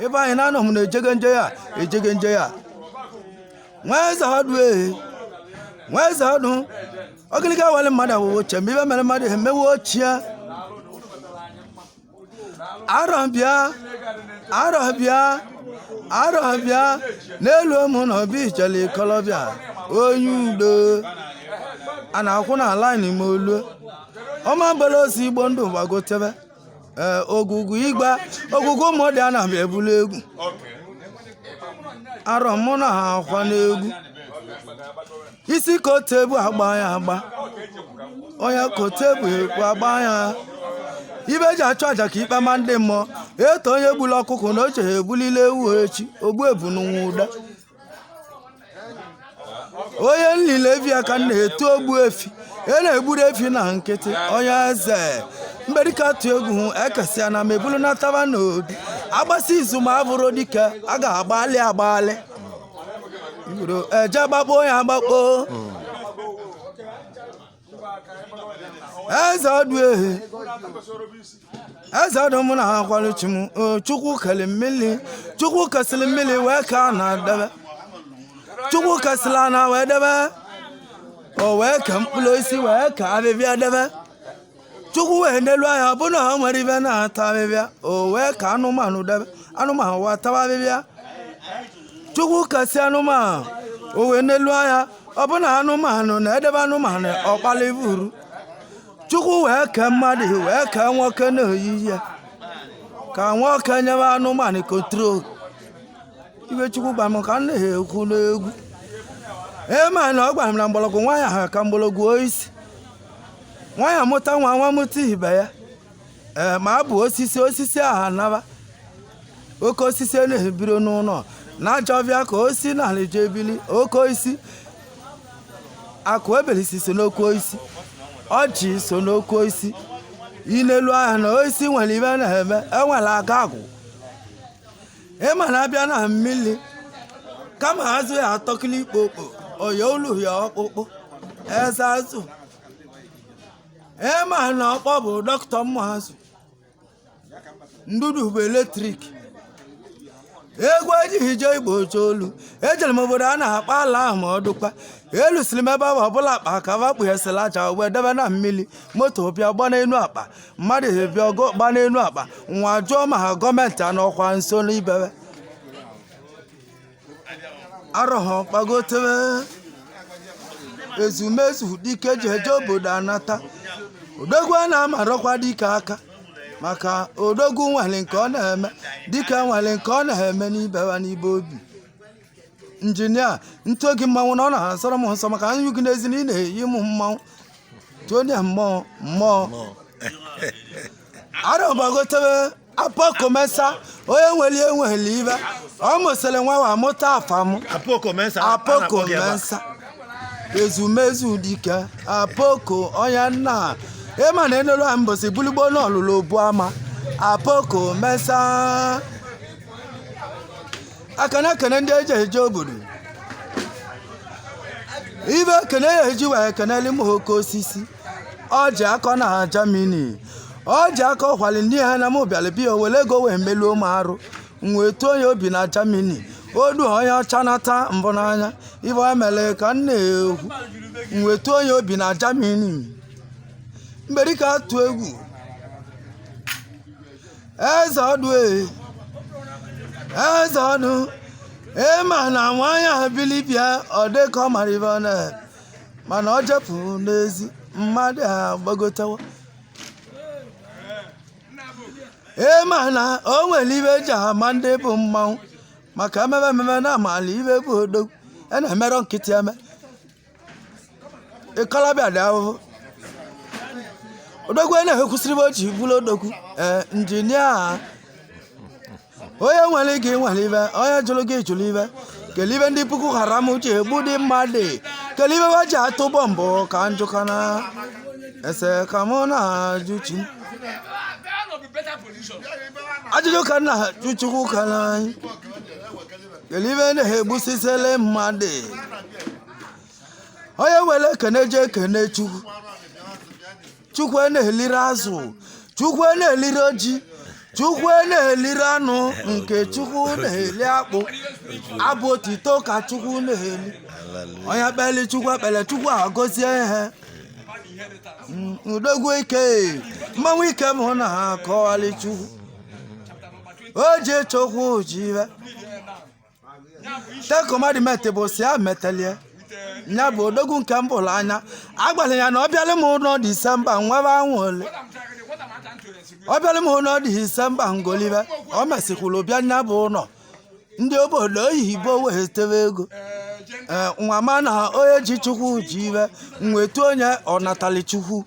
ebe anyị na-anọ m na-ejege nje ya nwa eze ọdụ ogiliga wale mmadụ awụwo chembe ibe mere mmadụ emewe ochie arọbịa n'elu ụmụ na obi ijele ikolobịa onye udo a na-akwụ n'ala n'ime olu ọma bere osi igbo ndụ gbagotebe ogugu ụmụ dị a na-abịa ebulu egwu arọ mụ na ha akwa n'egwu isi kotebu agba ya agba onye kotebu ekwu agba ya ibe ji achụ aja ka ikpe ma ndị mmụọ eto onye gburu ọkụkọ na oche ha ebulile ewu echi ogbu ebu n'ụwa ụda onye nlile efi aka na-etu ogbu efi na-egburu efi na nkịtị onye eze mberika tụ egwu ekesịa na mebulu na taba n'obi agbasi izu ma abụrụ dike a ga-agbalị eje gbakpo ya agbakpo eze ọdụ mụ na ha kwalichi m chukwu kele mmiri chukwu kesịrị mmiri wee ka a na-adebe chukwu kesịrị ana wee debe o wee ka mkpụrụ isi wee ka abịbịa debe chukwu wee n'elu anya bụ na ha nwere ibe na-ata abịbịa o wee ka anụmanụ debe anụmanụ wee tawa abịbịa chukwu kasị anụmanụ o wee n'elu anya ọ bụ na anụmanụ na-edebe anụmanụ ọkpali buru chukwu wee kee mmadụ wee kee nwoke na-oyiyi ya ka nwoke nyebe anụmanụ kontrol ibe chukwu gwara m ka m na-ekwu n'egwu ma na ọ gwara m na mgbọrọgwụ nwaanyị ha ka mgbọrọgwụ isi nwaanyị amụta nwa mụta ibe ya ma abụ osisi aha naba oke osisi na-ebiro n'ụlọ na-achọbịa ka osi n'ala je ebili oke isi akụ ebelisi so n'oke isi ọjị so n'oke isi inelu anya na oisi nwere ibe na-eme enwere aka agwụ ịma na abịa na mmiri kama azụ ya atọkili ikpokpo oya olu ya ọkpụkpụ eze azụ ịma na ọkpọ bụ dọkịta mmụazụ ndudu bụ eletrik egwu ejighị je igbochi olu ejere m obodo a na-akpa ala ahụ ma ọ dụkwa elusiri m ebe ahụ ọbụla akpa ka vakpughesịrị aja wee debe na mmiri moto bịa gba n'elu akpa mmadụ bịa gba n'elu akpa nwa jụọ ma ha gọọmenti anọkwa nso n'ibebe arọhọ kpagotebe ezumezu dike ji eje obodo anata odogwu a na-amarọkwa dike aka maka odogwu nwere nke ọ na-eme dike nwere nke ọ na-eme n'ibewa n'ibe obi injinia ntụ gị mmanwụ na ọ na-asọrọ m nsọ maka nyu gị n'ezi na ị na-eyi m mmanwụ tonia mmụọ arọgbagotebe apokomesa onye nwere ibe ọ mụsịrị nwa wa mụta afam apokomesa ezumezu dike apoko onye nna ịma na enelu a mbosi bulugbo n'ọlụlụ obu ama apokomesa akana ndị eji eje obodo ibe ekene ya eji wee keneli m oke osisi ọji akọ na Germany ọji akọ kwali ndị ha na m bịara bịa were ego wee meluo m arụ wee too ya obi na Germany odu onye ọcha nata mbụ n'anya ibe o mere ka m na-ekwu wee too ya obi na Germany mberika atụ egwu eze ọdụ ịma na nwaanyị abilibịa ọ dịka ọ mara ibe ọ na-eme mana ọ jepụ n'ezi mmadụ agbagotewa ịma na o nwere ibe eji ama ndị bụ mmanwụ maka ememe na amala ibe bụ odogwu na-emerọ nkịtị eme ịkọlọbịa dị ahụhụ odogwu na-ekwusịrị o ji bụrụ odogwu injinia onye nwere gị nwere ibe onye jụrụ gị jụrụ ibe kele ibe ndị puku haram ji egbu dị mmadụ kele ibe wa ji atụ bọmbụ ka njụkana ese ka mụ na-ajụchi ajụjụ ka na-ajụ chukwu ka n'anyị kele ibe na-egbusisele mmadụ onye were ekene je ekene chukwu na-eliri azụ chukwu na-eliri oji Chukwu na-eliri anụ nke Chukwu na-eli akpụ abụ otito ka Chukwu na-eli onye kpeli Chukwu ekpele Chukwu agọzie ihe udogwu ike mmanwụ ike mụ na ha akọwali Chukwu o ji Chukwu jive tekomadi mete bụ si a metelie nya bụ odogwu nke mbụlụ anya agbalị ya na ọ bịala m ụlọ Disemba nwebe anwụ ole ọ bịala m ụlọ Disemba ngolibe ọ mesikwuru bịa nya bụ ụlọ ndị obodo oyibo wee tewe ego nwa ma na onye ji Chukwu ji ibe mwetu onye ọ natali Chukwu